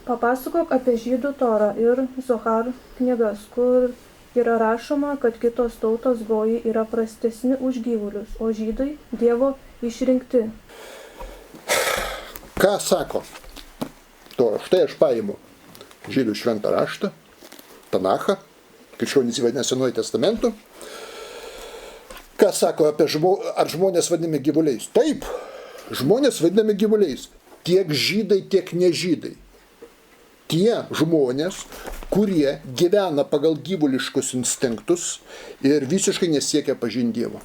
Papasakok apie žydų Torą ir Zohar knygas, kur yra rašoma, kad kitos tautos gojai yra prastesni už gyvulius, o žydai Dievo išrinkti. Ką sako Tora? Štai aš paimu žydų šventą raštą, Tanachą, krikščionys vadina Senuoju testamentu. Ką sako apie ar žmonės vadinami gyvuliais? Taip, žmonės vadinami gyvuliais. Tiek žydai, tiek nežydai. Tie žmonės, kurie gyvena pagal gyvuliškus instinktus ir visiškai nesiekia pažinti Dievo.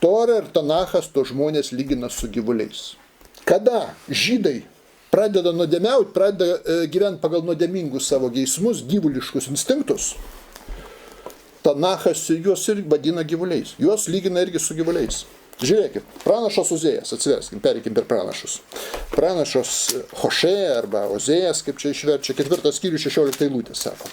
Tora ir Tanachas to žmonės lygina su gyvuliais. Kada žydai pradeda nuodėmiauti, pradeda gyventi pagal nuodėmingus savo geismus, gyvuliškus instinktus, Tanachas juos ir vadina gyvuliais. Juos lygina irgi su gyvuliais. Žiūrėkit, pranašas Ozėjas, atsiverskim, pereikim per pranašus. Pranašas Hošė arba Ozėjas, kaip čia išverčia, 4 skyrius 16 eilutė sako.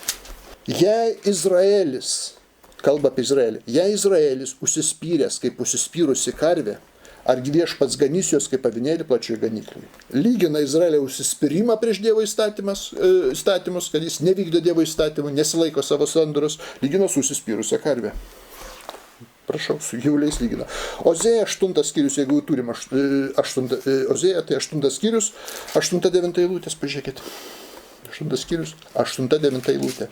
Jei Izraelis, kalba apie Izraelį, jei Izraelis užsispyręs kaip užsispyrusi karvė, argi viešpats ganys juos kaip avinėlį plačioj ganyklai. Lygina Izraelio užsispyrimą prieš Dievo įstatymus, kad jis nevykdo Dievo įstatymų, nesilaiko savo sandoros, lygina su užsispyrusia karvė. Prašau, su gyvuliais lygina. Ozėja 8 skyrius, jeigu turim Ozėja, tai 8 skyrius, 8-9 eilutės, pažiūrėkit. 8 skyrius, 8-9 eilutė.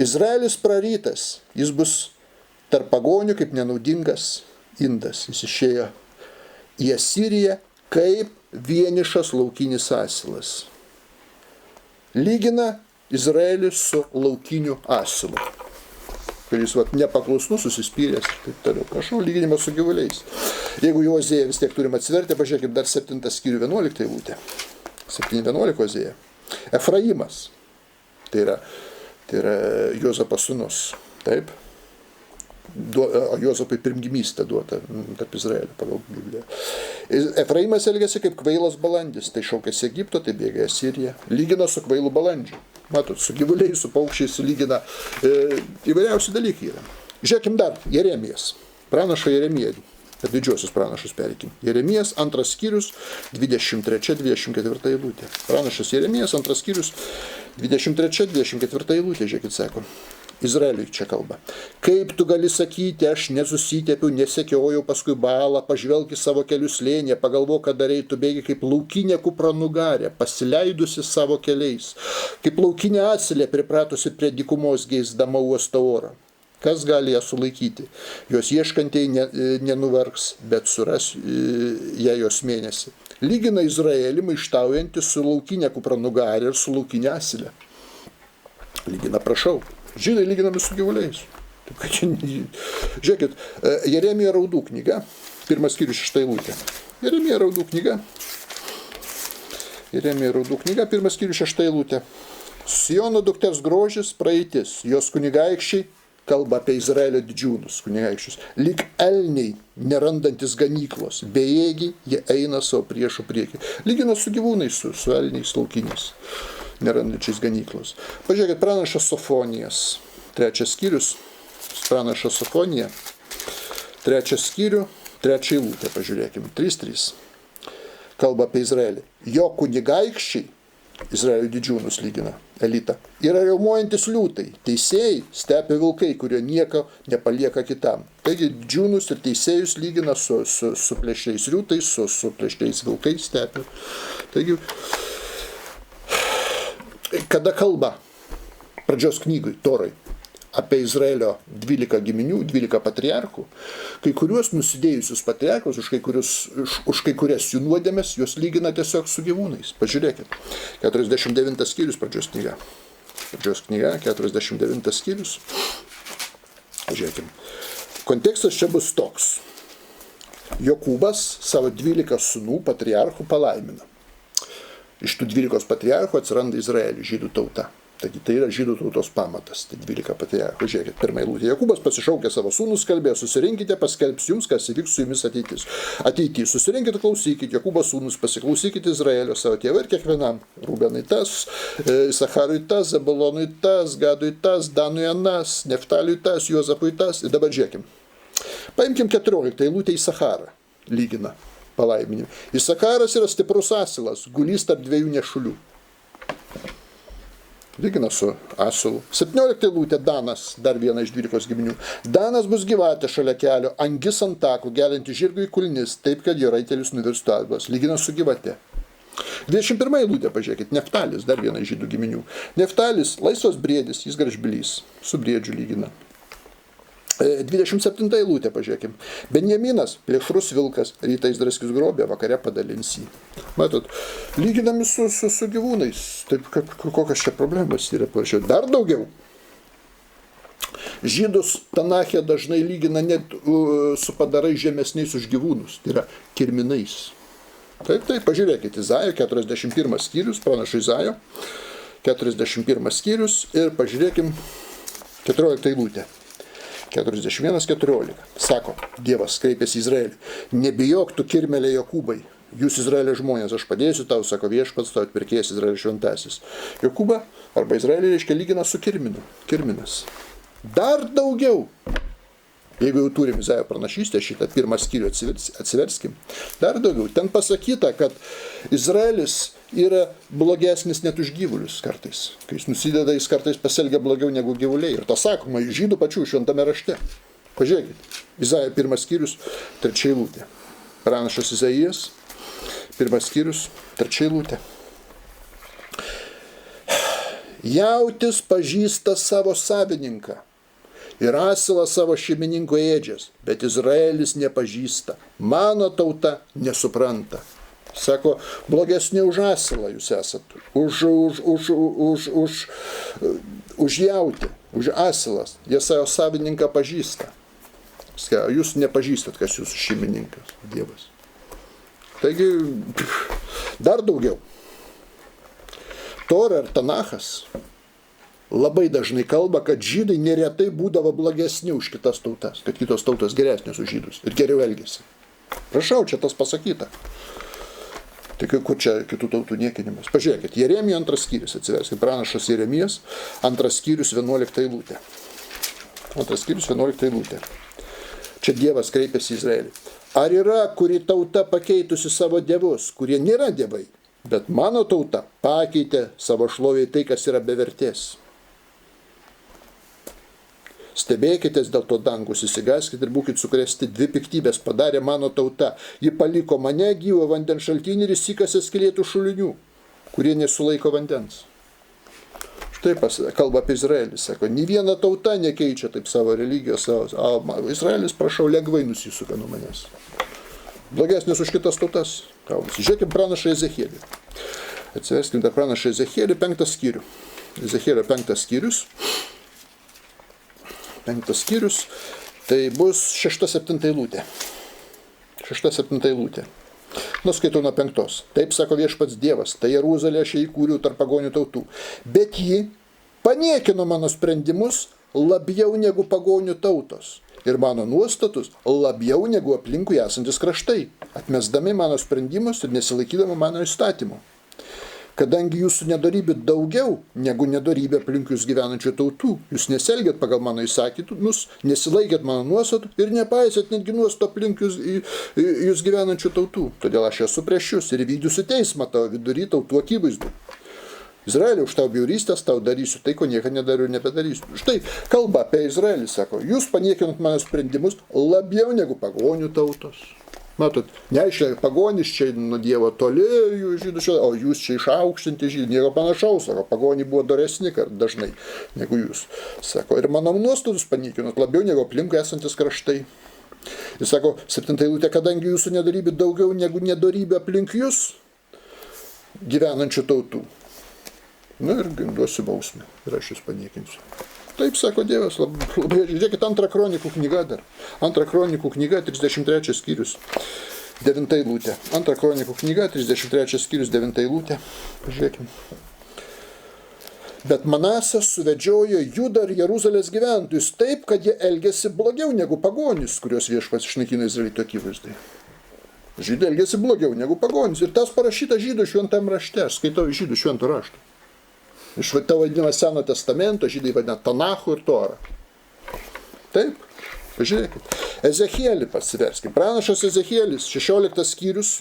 Izraelis prarytas, jis bus tarp pagonių kaip nenaudingas indas. Jis išėjo į Asiriją kaip vienišas laukinis asilas. Lygina Izraelį su laukiniu asilu, kuris nepaklusnus, susispyręs ir taip toliau. Prašau, lyginimas su gyvuliais. Jeigu jau Ozėja vis tiek turim atsiverti, pažiūrėkit dar 7 skyrių 11 eilutė. 7:11 Ozėja. Efraimas. Tai yra Juozapas sūnus. Taip. Juozapui pirmgimystė duota tarp Izraelio pagal Bibliją. Efraimas elgėsi kaip kvailas balandis. Tai šaukėsi Egipto, tai bėga į Asiriją. Lygina su kvailu balandžiu. Matot, su gyvuliais, su paukščiais lygina. Įvairiausi dalykai yra. Žiūrėkim dar, Jeremijas. Pranašo Jeremiją. Didžiosius pranašus perikim. Jeremijas 2 skyrius 23-24 eilutė. Pranašas Jeremijas 2 skyrius 23-24 eilutė, žiūrėkit, sako. Izraeliui čia kalba. Kaip tu gali sakyti, aš nesusitepiu, nesekiojau paskui Baalą, pažvelk į savo kelių slėnį, pagalvok, kad darei, tu bėgi kaip laukinė kupranugarė, pasileidusi savo keliais, kaip laukinė asilė pripratusi prie dykumos geisdama uosto orą. Kas gali ją sulaikyti? Jos ieškantieji nenuvargs, bet suras ją jos mėnesį. Lygina Izraelį maištaujantį su laukinė kupranugarė ir su laukinė asilė. Lygina, prašau. Žydai lyginami su gyvuliais. Žiūrėkit, Jeremija raudų knyga, 1 skyrius 6 eilutė. Jeremija raudų knyga, 1 skyrius 6 eilutė. Siono dukters grožis praeitis, jos kunigaikščiai, kalba apie Izraelio didžiūnus, kunigaikščius, lyg elniai, nerandantis ganyklos, bejėgiai, jie eina savo priešų priekį. Lygina su gyvūnais, su elniais laukiniais, nerandančiais ganyklos. Pažiūrėkit, pranašas Sofonijas, 3 skyrius, pranašas Sofonija, 3 skyrių, 3 eilutė, pažiūrėkim, 3:3. Kalba apie Izraelį. Jo kunigaikščiai, Izraelio didžiūnus lygina, elitą, yra riaumojantis liūtai, teisėjai, stepė vilkai, kurio nieko nepalieka kitam. Taigi didžiūnus ir teisėjus lygina su plėšriais liūtais, su plėšriais vilkais stepė. Taigi, kada kalba pradžios knygui, Torai, apie Izraelio 12 giminių, 12 patriarchų, kai kuriuos nusidėjusius patriarchus, už kai kurias jų nuodėmes, juos lygina tiesiog su gyvūnais. Pažiūrėkit, 49 skyrius pradžios knyga. Pradžios knyga, 49 skyrius. Pažiūrėkim. Kontekstas čia bus toks. Jokūbas savo 12 sūnų patriarchų palaimina. Iš tų 12 patriarchų atsiranda Izraelio žydų tauta. Taigi tai yra žydų tautos pamatas, tai 12 patriarchų. Žiūrėkit, 1 eilutė. Jokūbas pasišaukė savo sūnus, kalbėjo, susirinkite, paskelbs jums, kas įvyks su jumis ateitis. Susirinkite, klausykite, Jokūbo sūnus, pasiklausykite Izraelio savo tėvą ir kiekvienam. Rūbenui tas, Isacharui tas, Zebulonui tas, Gadui tas, Danui anas, Neftaliui tas, Juozapui tas. Ir dabar žiūrėkim. Paimkim 14 eilutę Isacharą, lygina palaiminimą. Isacharas yra stiprus asilas, gulys tarp 2 nešulių. Lygina su asilu. 17 eilutė Danas, dar viena iš 12 giminių. Danas bus gyvatė šalia kelio, angis ant takų, gelinti žirgui kulnis, taip, kad jo raitelis nuvirstų atbas. Lygina su gyvate. 21 eilutė, pažiūrėkit, Neftalis, dar viena iš žydų giminių. Neftalis, laisvas briedis, jis gražbylys, su briedžiu lygina. 27 eilutė, pažiūrėkim. Benjaminas, plėšrus vilkas, rytais draskis grobė, vakare padalins jį. Matot, lyginami su gyvūnais. Taip, kokios čia problemos yra plačiau. Dar daugiau. Žydus Tanachė dažnai lygina net su padarai žemesniais už gyvūnus. Tai yra kirminais. Taip, pažiūrėkit, Izaijo 41 skyrius, pranašo Izaijo 41 skyrius ir pažiūrėkim 14 eilutę. 41:14. Sako, Dievas kreipėsi į Izraelį. Nebijok tu kirmelė Jokūbai. Jūs Izraelio žmonės, aš padėsiu tau, sako viešpats, tau atpirkėjas Izraelio šventasis. Jokūba arba Izraelį reiškia lygina su kirminu. Kirminas. Dar daugiau. Jeigu jau turim Izaijo pranašystę, šitą pirmą skyrių atsiverskim. Dar daugiau. Ten pasakyta, kad Izraelis yra blogesnis net už gyvulius kartais. Kai jis nusideda, jis kartais pasielgia blogiau negu gyvuliai. Ir to sakoma žydų pačių šventame rašte. Pažiūrėkit. Izaijo 1 skyrius, 3 eilutė. Pranašas Izaijas, 1 skyrius, 3 eilutė. Jautis pažįsta savo savininką ir asilas savo šeimininko ėdžias, bet Izraelis nepažįsta. Mano tauta nesupranta. Sako, blogesni už asilą jūs esat, už jautį, už asilas. Jie savo savininką pažįsta. Jūs nepažįstat, kas jūsų šeimininkas, Dievas. Taigi, dar daugiau. Tora ir Tanachas labai dažnai kalba, kad žydai neretai būdavo blogesni už kitas tautas, kad kitos tautos geresnės už žydus ir geriau elgėsi. Prašau, čia tas pasakyta. Tai kur čia kitų tautų niekinimas? Pažiūrėkit, Jeremijo 2 skyrius, atsiverskit, pranašas Jeremijas, 2 skyrius 11 eilutė. 2 skyrius 11 eilutė. Čia Dievas kreipėsi į Izraelį. Ar yra, kuri tauta pakeitusi savo dievus, kurie nėra dievai, bet mano tauta pakeitė savo šlovėje tai, kas yra bevertės. Stebėkitės dėl to dangus, įsigaskit ir būkit sukrėsti, 2 piktybės padarė mano tauta. Ji paliko mane gyvą vandens šaltinį ir įsikasė skylėtų šulinių, kurie nesulaiko vandens. Štai kalba apie Izraelį, sako, nei viena tauta nekeičia taip savo religijos, Izraelis, prašau, lengvai nusisuka nuo manęs. Blogesnis už kitas tautas. Žiūrėkime pranašą Ezechielį. Atsiverskim dar pranašą Ezechielį, 5 skyrių. Ezechielio 5 skyrius. 5 skyrius, tai bus 6-7 eilutė. 6-7 eilutė. Nuskaitau nuo 5. Taip sako viešpats Dievas, tai Jeruzalė aš įkūriau tarp pagonių tautų. Bet ji paniekino mano sprendimus labiau negu pagonių tautos ir mano nuostatus labiau negu aplinkui esantis kraštai, atmesdami mano sprendimus ir nesilaikydami mano įstatymų. Kadangi jūsų nedorybė daugiau negu nedorybė aplink jūs gyvenančių tautų, jūs nesielgėt pagal mano įsakymus, nesilaikėt mano nuostatų ir nepaisėt netgi nuostatų aplink jūs gyvenančių tautų. Todėl aš esu prieš jūs ir vykdysiu teismą tavo vidury tautų akivaizdu. Izraelį už tau bjaurystės, tau darysiu tai, ko niekada nedariu ir nebedarysiu. Štai kalba apie Izraelį, sako, jūs paniekinot mano sprendimus labiau negu pagonių tautos. Matot, neaiškia, pagonys čia nuo Dievo toli, žydų čia, o jūs čia išaukštinti žydų, nieko panašaus, sako, pagoniai buvo doresni dažnai negu jūs. Sako, ir mano nuostatus paniekinot labiau negu aplinkui esantis kraštai. Jis sako, 7 eilutė, kadangi jūsų nedorybė daugiau negu nedorybė aplink jūs gyvenančių tautų. Na ir duosiu bausmę ir aš jūs paniekinsiu. Taip sako Dievas, labai žiūrėkit 2 kronikų knyga dar. 2 kronikų knyga, 33 skyrius, 9 eilutė. 2 kronikų knyga, 33 skyrius, 9 eilutė. Pažiūrėkim. Bet Manasas suvedžiojo Judą ir Jeruzalės gyventojus taip, kad jie elgėsi blogiau negu pagonys, kuriuos viešpats išnaikino Izraelito akivaizdai. Žydai elgėsi blogiau negu pagonys. Ir tas parašyta žydų šventam rašte. Aš skaitau žydų šventų raštų. Iš to vadinama Seno testamento, žydai vadina Tanachu ir Torą. Taip, pažiūrėkit. Ezechielį pasiverskim. Pranašas Ezechielis, 16 skyrius,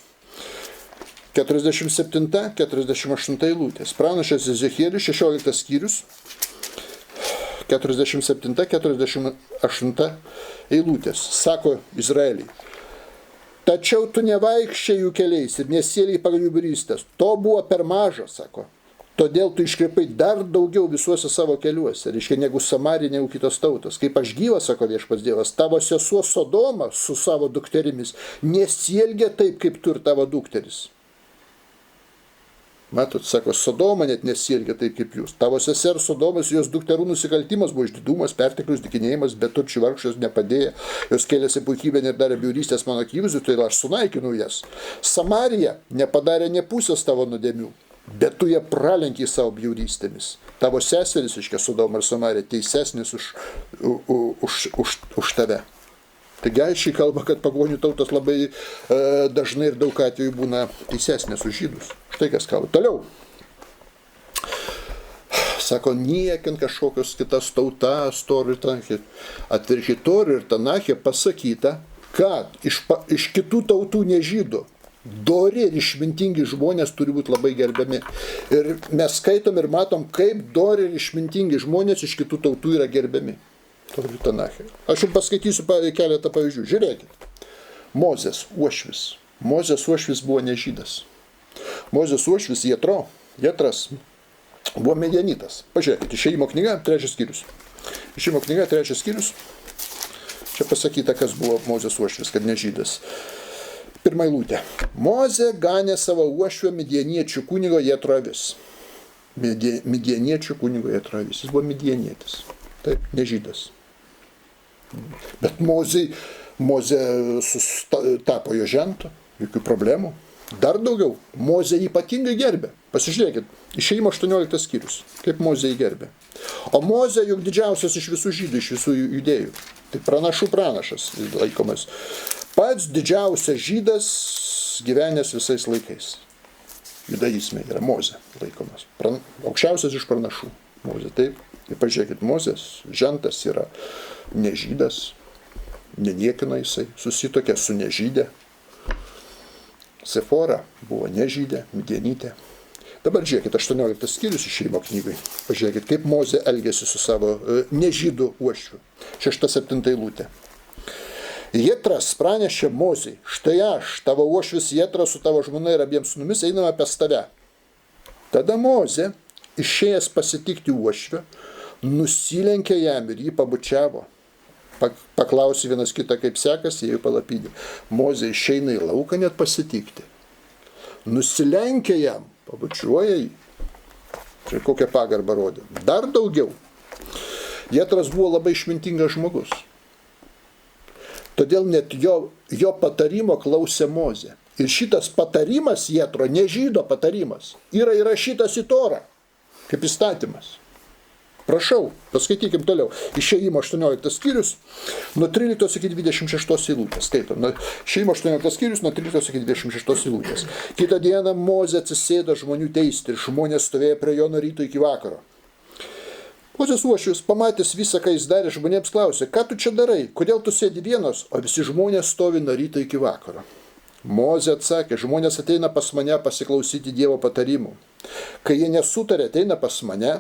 47-48 eilutės. Pranašas Ezechielis, 16 skyrius, 47-48 eilutės. Sako Izraeliai. Tačiau tu nevaikščiai jų keliais ir nesieliai pagal jų bendrystės. To buvo per maža, sako. Todėl tu iškreipai dar daugiau visuose savo keliuose, reiškia, negu Samarija, negu kitos tautos. Kaip aš gyvas, sako Viešpats Dievas, tavo sesuo Sodoma su savo dukterimis nesielgia taip, kaip tu ir tavo dukteris. Matot, sako, Sodoma net nesielgia taip kaip jūs. Tavo sesers Sodomas, jos dukterų nusikaltimas buvo išdidumas, perteklius, dykinėjimas, beturčių vargšas nepadėjo. Jos kėlėsi puikybę ir darė bjaurystės mano akivaizdu, tai aš sunaikinu jas. Samarija nepadarė nė pusės tavo nuodėmių, bet tu ją pralenkiai savo bjaurystėmis. Tavo seseris, iškia Sodoma ir Samarija, teisesnis už tave. Taigi aiškiai kalba, kad pagonių tautos labai dažnai ir daug atvejų būna teisesnės už žydus. Štai kas kalba. Toliau. Sako, niekint kažkokios kitas tautas, Torų ir Tanachė. Atvirkščiai Torų ir Tanachė pasakyta, kad iš kitų tautų nežydų dori ir išmintingi žmonės turi būti labai gerbiami. Ir mes skaitom ir matom, kaip dori ir išmintingi žmonės iš kitų tautų yra gerbiami. Aš jums paskaitysiu keletą pavyzdžių. Žiūrėkit. Mozės uošvis. Mozės uošvis buvo nežydas. Mozės uošvis Jetras buvo medianitas. Pažiūrėkit, Išėjimo knyga, 3 skyrius. Išėjimo knyga, 3 skyrius. Čia pasakyta, kas buvo Mozės uošvis, kad nežydas. Pirma eilutė. Mozė ganė savo uošvio midjaniečių kunigo Jetro avis. Midjaniečių kunigo Jetro avis. Jis buvo midjanietis. Taip, nežydas. Bet Mozė tapo jo žentu, jokių problemų. Dar daugiau, Mozė ypatingai gerbė. Pasižiūrėkit, Išėjimo 18 skyrius, kaip Mozė jį gerbė. O Mozė juk didžiausias iš visų žydų, iš visų judėjų. Tai pranašų pranašas laikomas. Pats didžiausias žydas gyvenęs visais laikais. Judaizme yra Mozė laikomas. Aukščiausias iš pranašų. Mozė, taip. Ir pažiūrėkit, Mozės žentas yra nežydas, neniekina jisai, susitokė su nežydė. Sefora buvo nežydė, midjanytė. Dabar žiūrėkit, 18 skyrius Išėjimo knygai. Pažiūrėkit, kaip Mozė elgėsi su savo nežydų uošviu. 6-7 eilutė. Jetras pranešė Mozei, štai aš, tavo uošvis Jetras su tavo žmona ir abiems sūnumis einame pas tave. Tada Mozė, išėjęs pasitikti uošvio, nusilenkė jam ir jį pabučiavo. Paklausė vienas kitą, kaip sekasi, jie palapydė. Mozė išeina į lauką net pasitikti. Nusilenkė jam, pabučiuoja jį. Čia kokią pagarbą rodė. Dar daugiau. Jetras buvo labai išmintingas žmogus. Todėl net jo patarimo klausė Mozė. Ir šitas patarimas Jetro, nežydo patarimas, yra įrašytas į Torą, kaip įstatymas. Prašau, paskaitykim toliau. Išėjimo 18 skyrius, nuo 13 iki 26 eilutės. Skaitom. Išėjimo 18 skyrius, nuo 13 iki 26 eilutės. Kitą dieną Mozė atsisėdo žmonių teisti ir žmonės stovėjo prie jo nuo ryto iki vakaro. Mozės uošvis, pamatęs visą, ką jis darė, žmonėms klausė, ką tu čia darai, kodėl tu sėdi vienas, o visi žmonės stovi nuo ryto iki vakaro. Mozė atsakė, žmonės ateina pas mane pasiklausyti Dievo patarimų. Kai jie nesutarė, ateina pas mane,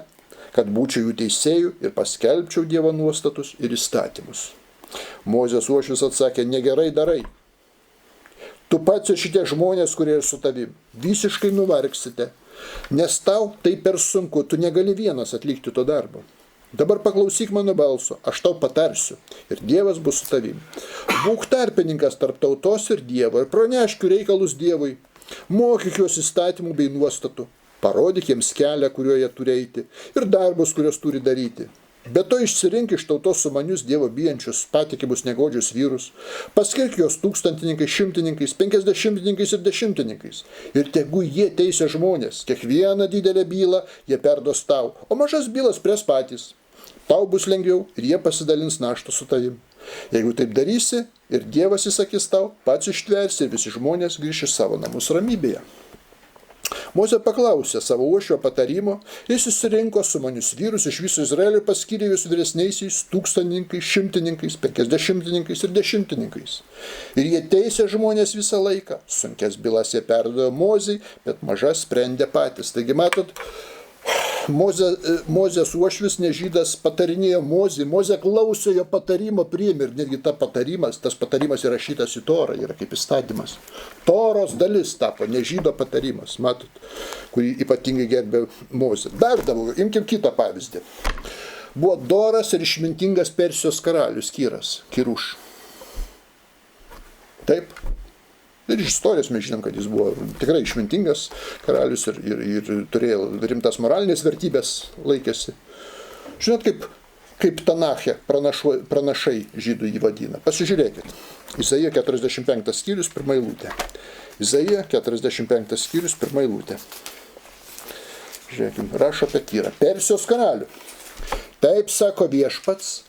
kad būčiau jų teisėjų ir paskelbčiau Dievo nuostatus ir įstatymus. Mozės uošvis atsakė, negerai darai. Tu pats ir šitie žmonės, kurie ir su tavim, visiškai nuvargsite, nes tau tai per sunku, tu negali vienas atlikti to darbo. Dabar paklausyk mano balso, aš tau patarsiu ir Dievas bus su tavim. Būk tarpininkas tarp tautos ir Dievo ir pranešk reikalus Dievui, mokyk juos įstatymų bei nuostatų. Parodyk jiems kelią, kuriuo jie turi eiti, ir darbus, kuriuos turi daryti. Be to išsirink iš tautos sumanius Dievo bijančius, patikimus negodžius vyrus, paskirk juos tūkstantininkais, šimtininkais, 50-ininkais ir 10-ininkais. Ir tegu jie teisia žmonės, kiekvieną didelę bylą jie perduos tau, o mažas bylas pries patys. Tau bus lengviau ir jie pasidalins naštą su tavim. Jeigu taip darysi ir Dievas įsakys tau, pats ištversi ir visi žmonės grįš į savo namus ramybėje. Mozė paklausė savo uošvio patarimo, jis susirinko sumanius vyrus iš viso Izraelio, paskyrė juos vyresniaisiais, tūkstantininkais, šimtininkais, 50-ininkais ir 10-ininkais. Ir jie teisė žmonės visą laiką. Sunkes bylas jie perdavė Mozei, bet mažas sprendė patys. Taigi matot, Mozės uošvis nežydas patarinėjo Mozei, Mozė klausė jo patarimo, priėmė ir netgi tas patarimas įrašytas į Torą, yra kaip įstatymas. Toros dalis tapo nežydo patarimas, matot, kurį ypatingai gerbė Mozė. Dar dabar, imkim kitą pavyzdį. Buvo doras ir išmintingas Persijos karalius Kiruš. Taip. Ir iš istorijos mes žinom, kad jis buvo tikrai išmintingas karalius ir turėjo rimtas moralinės vertybės laikėsi. Žinot, kaip Tanache pranašai žydų jį vadina. Pasižiūrėkit. Izaija 45 skyrius, 1 eilutė. Izaija 45 skyrius, 1 eilutė. Žiūrėkim, rašo apie Kirą. Persijos karalių. Taip sako viešpats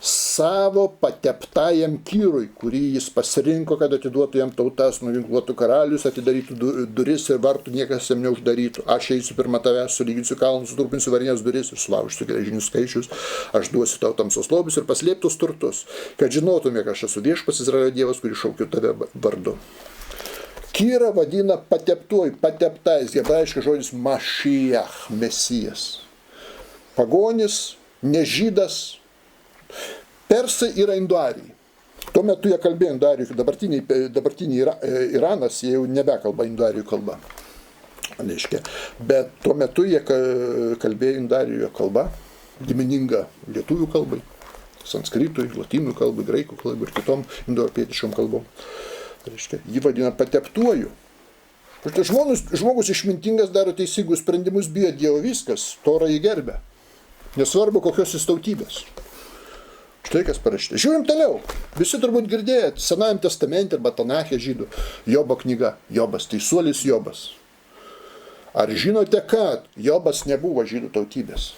savo pateptajam Kirui, kurį jis pasirinko, kad atiduotų jam tautas, nuginkluotų karalius, atidarytų duris ir vartų niekas jam neuždarytų. Aš eisiu pirma tavęs, sulyginsiu kalnus, sutrupinsiu varinės duris ir sulaužsiu geležinius skaičius. Aš duosiu tau tamsos lobius ir paslėptus turtus, kad žinotumė, kad aš esu viešpats Izraelio Dievas, kurį šaukiu tave vardu. Kirą vadina pateptuoju, pateptais, hebrajiškas žodis Mašiach, Mesijas. Pagonis, nežydas. Persai yra indoarijai. Tuo metu jie kalbėjo indoarijų, dabartiniai Iranas, jie jau nebekalba indoarijų kalba. Bet tuo metu jie kalbėjo indoarijų kalba, gimininga lietuvių kalbai, sanskritui, lotynų kalbai, graikų kalbai ir kitom indoeuropietiškom kalbom. Jį vadina pateptuoju. Žmogus išmintingas daro teisingus sprendimus, bijo Dievo viskas, Torą jį gerbia. Nesvarbu, kokios jis tautybės. Štai kas parašyta. Žiūrim toliau. Visi turbūt girdėjot Senajam testamente arba Tanache žydų. Jobo knyga. Jobas, teisuolis Jobas. Ar žinote, kad Jobas nebuvo žydų tautybės?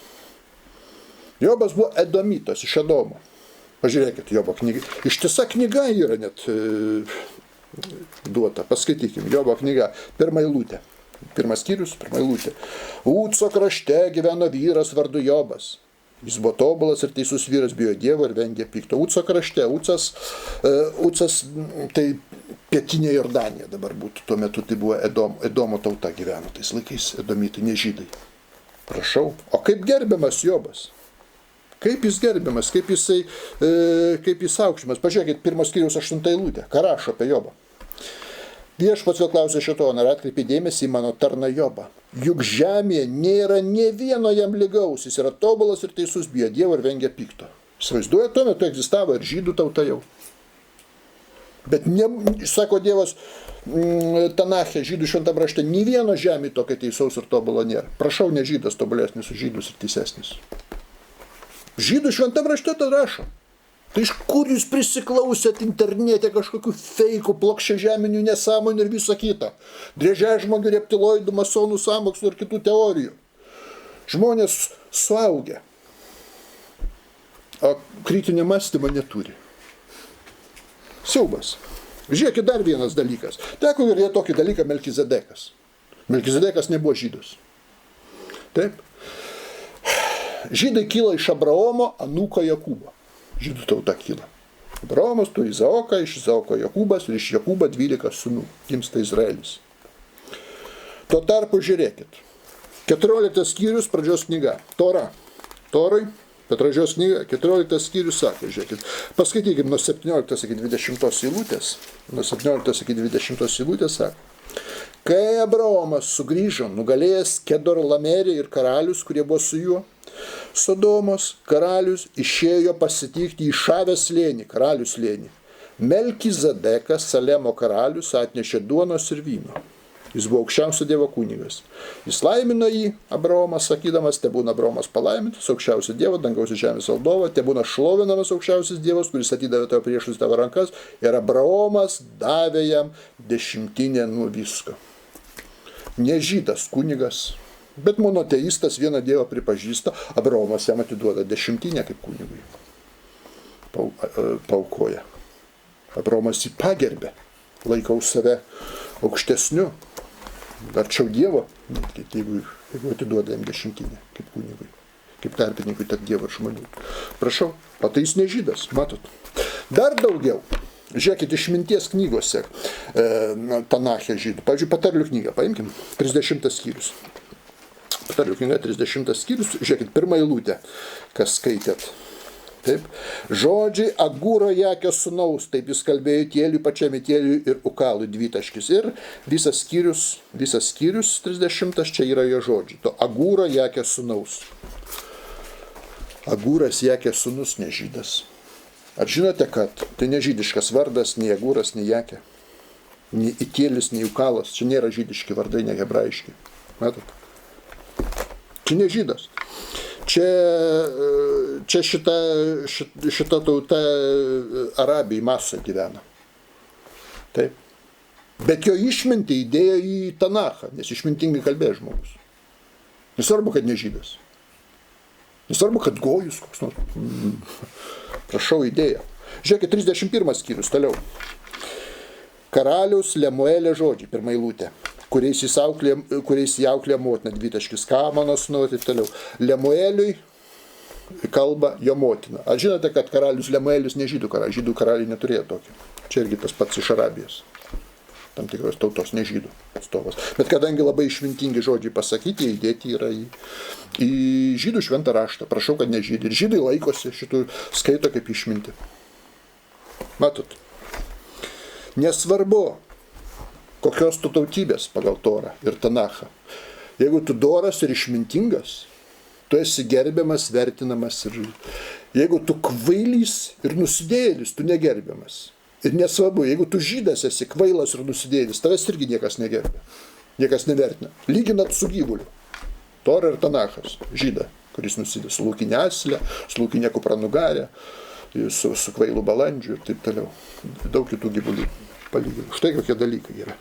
Jobas buvo edomitas iš Edomo. Pažiūrėkit Jobo knygą. Ištisa knyga yra net duota. Paskaitykim. Jobo knyga. 1 eilutė. 1 skyrius, 1 eilutė. Uco krašte gyveno vyras vardu Jobas. Jis buvo tobulas ir teisus vyras, bijo Dievo ir vengė pikto. Uco krašte. Ucas tai pietinė Jordanija dabar būtų. Tuo metu tai buvo Edomo tauta gyveno. Tais laikais edomitai, ne žydai. Prašau. O kaip gerbiamas Jobas? Kaip jis gerbiamas? Kaip jis aukštimas? Pažiūrėkit, 1 skyriaus 8 eilutė. Ką rašo apie Jobą? Viešpats vėl klausė šėtoną, ar atkreipė dėmesį į mano tarną Jobą. Juk žemėje nėra nė vieno jam lygaus, jis yra tobulas ir teisus, bijo Dievo ir vengia pikto. Įsivaizduoja, tuo metu egzistavo ir žydų tauta jau. Bet, sako Dievas, Tanache, žydų šventam rašte, nė vieno žemėje tokio teisaus ir tobulo nėra. Prašau, ne žydas tobulesnis už žydus ir teisesnis. Žydų šventam rašte tai rašo. Tai iš kur jūs prisiklausėt internete kažkokių feikų, plokščiažeminių nesąmonių ir viso kita? Driežiažmogių, reptiloidų, masonų sąmokslų ir kitų teorijų. Žmonės suaugę, o kritinio mąstymo neturi. Siaubas. Žiūrėkit, dar vienas dalykas. Teko girdėti tokį dalyką Melkizedekas. Melkizedekas nebuvo žydas. Taip? Žydai kyla iš Abraomo, anūko Jokūbo. Žydų tauta kyla. Abraomas turi Izaoką, iš Izaoko Jokūbas ir iš Jokūbo 12 sūnų. Gimsta Izraelis. Tuo tarpu žiūrėkit. 14 skyrius pradžios knyga. Torai, pradžios knyga, 14 skyrius sakė, žiūrėkit. Paskaitykim nuo 17 iki 20 eilutės. Nuo 17 iki 20 eilutės sako. Kai Abraomas sugrįžo, nugalėjęs Kedorlamerį ir karalius, kurie buvo su juo, Sodomos karalius išėjo pasitikti į Šavės slėnį, karalių slėnį. Melkizedekas, Salemo karalius, atnešė duonos ir vyno. Jis buvo aukščiausio Dievo kunigas. Jis laimino jį, Abraomas, sakydamas, tebūna Abraomas palaimintas, aukščiausio Dievo, dangaus ir žemės valdovo, tebūna šlovinamas aukščiausias Dievas, kuris atidavė tavo priešus tavo rankas, ir Abraomas davė jam 10 nuo visko. Nežydas kunigas, bet monoteistas vieną Dievą pripažįsta, Abraomas jam atiduoda 10 kaip kunigui. Paukoja. Abraomas jį pagerbė, laikau save aukštesniu. arčiau Dievo, jeigu atiduoda jam dešimtinę, kaip kunigui, kaip tarpininkui tarp Dievo ir žmonių. Prašau, o tai jis ne žydas, matot. Dar daugiau. Žiūrėkit, išminties knygose Tanache žydų. Pavyzdžiui, patarlių knygą, paimkim, 30 skyrius. Patarlių knyga, 30 skyrius, žiūrėkit, pirmą eilutę, kas skaitėt. Taip. Žodžiai Agūro Jakio sūnaus, taip jis kalbėjo Tėliui, pačiam Tėliui ir Ukalui, dvitaškis. Ir visas skyrius 30, čia yra jo žodžiai. To Agūro Jakio sūnaus. Agūras Jakio sūnus, ne žydas. Ar žinote, kad tai ne žydiškas vardas, nei Agūras, nei Jakė, nei Itėlis, nei Ukalas. Čia nėra žydiški vardai, ne hebrajiški. Matot? Čia ne žydas. Čia šita tauta Arabijai Masoj gyvena. Taip. Bet jo išmintį įdėjo į Tanachą, nes išmintingai kalbėjo žmogus. Nesvarbu, kad ne žydas. Nesvarbu, kad gojus koks nors. Prašau, idėja. Žiūrėkit, 31 skyrius, toliau. Karaliaus Lemuelio žodžiai, pirmą eilutę, kuriais įauklė motina, dvitaškis, Kamano sūnus ir toliau. Lemueliui kalba jo motina. Ar žinote, kad karalius Lemuelis ne žydų karalius? Žydų karaliai neturėjo tokio. Čia irgi tas pats iš Arabijos. Tam tikros tautos, ne žydų atstovas. Bet kadangi labai išmintingi žodžiai pasakyti, įdėti yra į žydų šventą raštą. Prašau, kad ne žydai. Ir žydai laikosi šitų, skaito kaip išminti. Matot? Nesvarbu, kokios tu tautybės pagal Torą ir Tanachą. Jeigu tu doras ir išmintingas, tu esi gerbiamas, vertinamas. Ir jeigu tu kvailys ir nusidėjėlis, tu negerbiamas. Ir nesvarbu, jeigu tu žydas esi kvailas ir nusidėjėlis, tavęs irgi niekas negerbia, niekas nevertina. Lyginat su gyvuliu. Tora ir Tanachas, žyda, kuris nusidė su laukinė asilė, su laukinė kupranugarė, su kvailu balandžiu ir taip toliau. Daug kitų gyvulių palygino. Štai kokie dalykai yra.